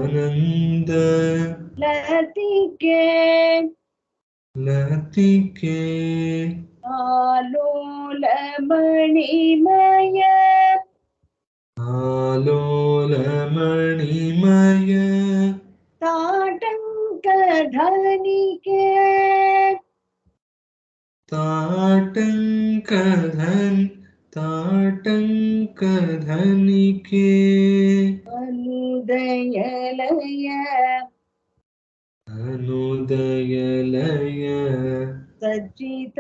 आनंद लतिके लतिके आलोल मणिमय आलोल मणिमय ताटंक धनिके ताटंक धनिके अनुदयलय अनुदयलय सच्चिदानंद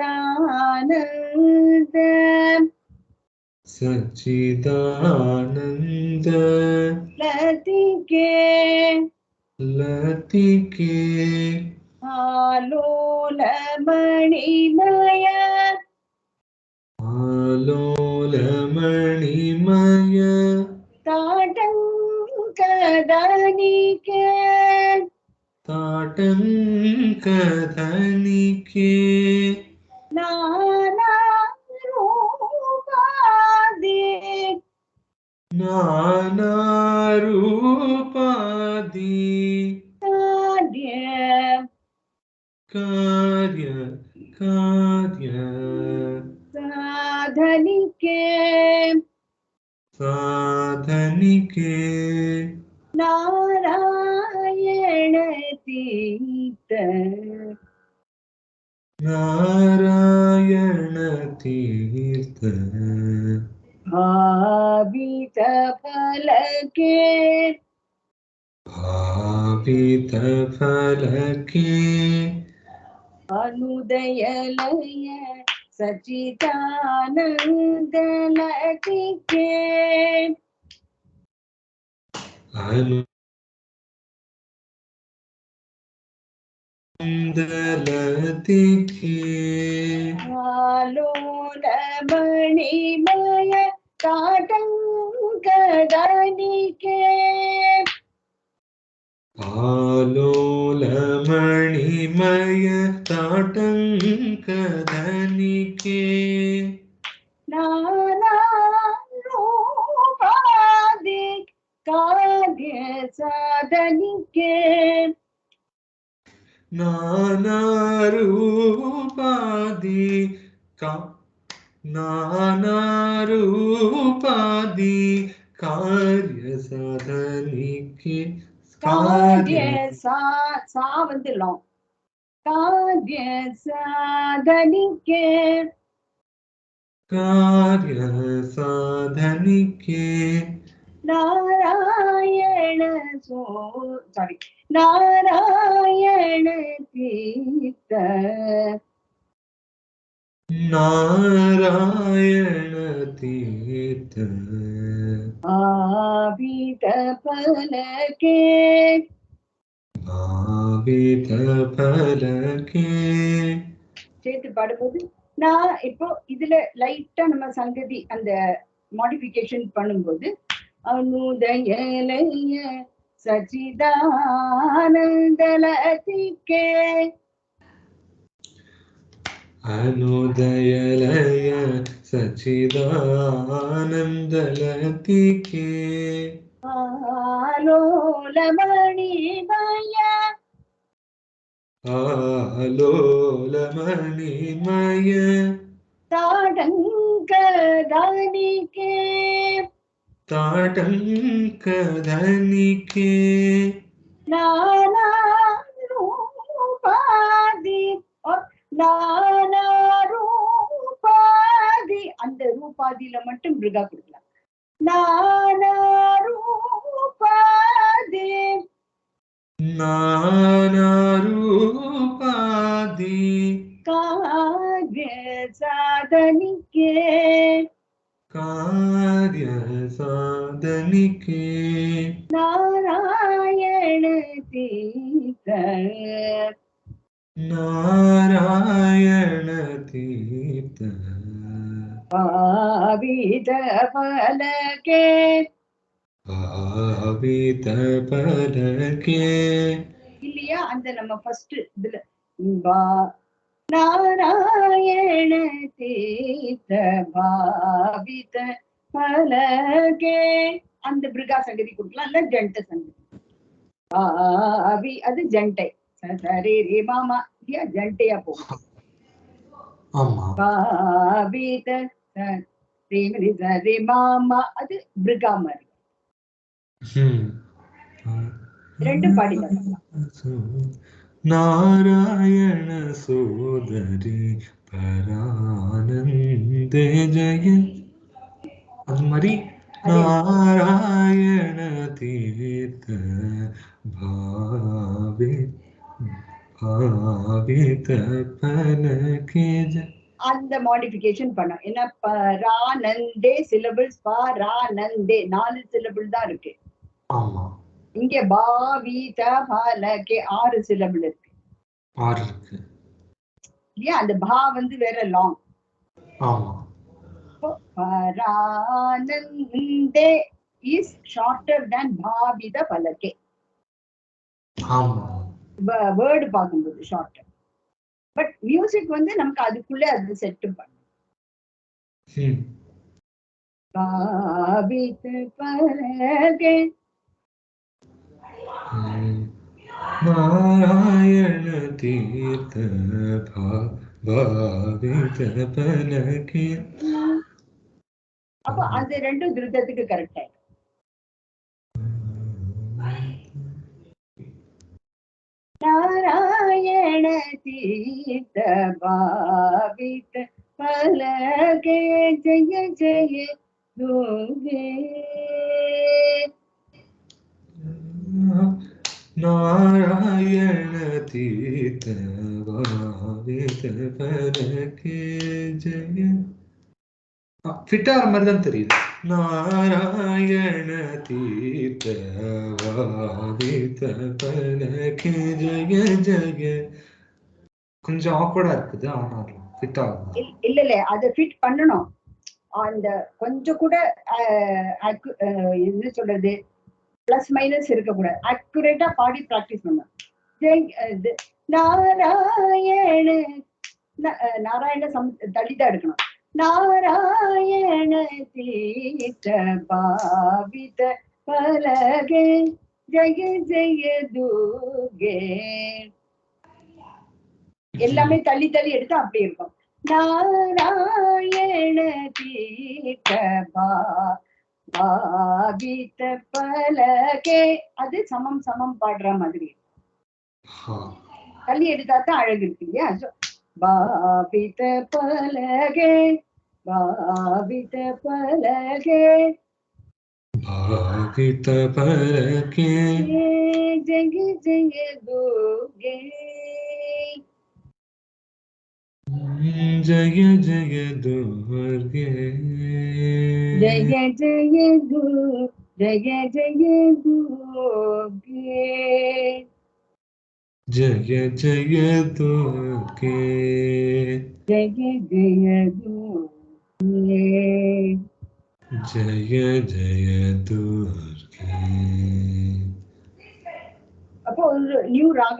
सच्चिदानंद लतिके लतिके आलोल मणिमय आलोल मणिमय ताटंक धनिके ताटंक धनिके नाना रूपादि नाना रूपादि कार्य साधनिके साधनिके नारायण तीर्थ नारायण तीर्थ भावित फलके भावित फलके अनुदयलय सच्चिदानंद लतिके लतिके आलोल मणिमय ताटंक धनिके आलोल मणिमय ताटंक धनिके नाना रूपादि कार्य साधनिके नाना रूपादि नाना रूपादि कार्य साधनिके कार्य सा வந்து long कार्य साधनिके कार्य साधनिके नारायण नारायण तीर्थ नारायण तीर्थ भावित फलके भावित फलके சேர்த்து பாடும்போது நான் இப்போ இதுல லைட்டா நம்ம சங்கதி அந்த மாடிஃபிகேஷன் பண்ணும்போது अनुदयलय सच्चिदानंद लतिके अनुदयलय सच्चिदानंद लतिके आलोल मणिमय आलोल मणिमय ताटंक धनिके ताटंक धनिके नाना रूपादि और नाना रूपादि அந்த ரூபாதியில மட்டும் மிருகா கொடுக்கலாம் नाना रूपादि नाना रूपादि कार्य साधनिके कार्य साधनिके नारायण तीर्थ नारायण तीर्थ भावित फलके भावित फलके இல்லையா அந்த நம்ம ஃபர்ஸ்ட் இதுல नारायण तीर्थ भावित फलके அந்த பிருகா சங்கதி கொடுக்கலாம் இல்ல ஜண்ட சங்கதி பாவி அது ஜண்டை. சரி ரே மாமா இல்லையா, ஜண்டையா போகும். பாவித ரே மாமா அது பிருகா மாதிரி. ரெண்டு பாடிதான். நாராயண சோதரி பரானந்தே ஜெய, அது மாதிரி நாராயண தீர்த்த பாவித பலகே. அந்த மாடிஃபிகேஷன் பண்ணோம். என்ன பரானந்தே சிலபிள்ஸ், பரானந்தே 4 சிலபிள் தான் இருக்கு. இங்க பாவித பலகே 6 சிலபிள் இருக்கு. 6 இருக்கு இல்லையா, அந்த பா வந்து வேற லாங். பரானந்தே is shorter than பாவித பலகே. வேர்டு பார்க்கும்போது ஷார்ட். பட் மியூசிக் வந்து நமக்கு அதுக்குள்ள அது செட் பண்ணும். பாவித பலகே நாராயண தீர்த்த பாவித பலகே. அப்ப அந்த ரெண்டும் திருத்தத்துக்கு கரெக்ட் ஆயிடும். நாராயண தீர்த்த பாவித பலகே ஜெய ஜெய துர்கே. நாராயண தீர்த்த பாவித பலகே ஜெய. ஃபிட்டா ஆகிற மாதிரி தான் தெரியுது. நாராயண தீர்த்த பாவித பலகே ஜெய ஜெய. கொஞ்சம் ஆக்வர்டா இருக்குது, ஆனாலும் ஃபிட் ஆகும். இல்ல அதை ஃபிட் பண்ணணும். அந்த கொஞ்சம் கூட என்ன சொல்றது, பிளஸ் மைனஸ் இருக்கக்கூடாது. அக்யூரேட்டா பாடி பிராக்டிஸ் பண்ணணும். நாராயண நாராயண தள்ளிதான் எடுக்கணும். நாராயண தீர்த்த பாவித பலகே ஜெய ஜெய துர்கே. எல்லாமே தள்ளி தள்ளி எடுத்தா அப்படி இருக்கும். நாராயண தீர்த்த பாவித பலகே அது சமம் சமம் பாடுற மாதிரி. தள்ளி எடுத்தா தான் அழகு இருக்கு இல்லையா. பாவித பலகே பாவித பலகே பாவித பலகே ஜெய ஜெய துர்கே. ஜய ஜய துர்கே ஜய ஜய ஜய ஜய துர்கே ஜய ஜய துர்கே ஜய ஜய துர்கே ஜய ஜய துர்கே. அப்போ ஒரு நியூ ராகம்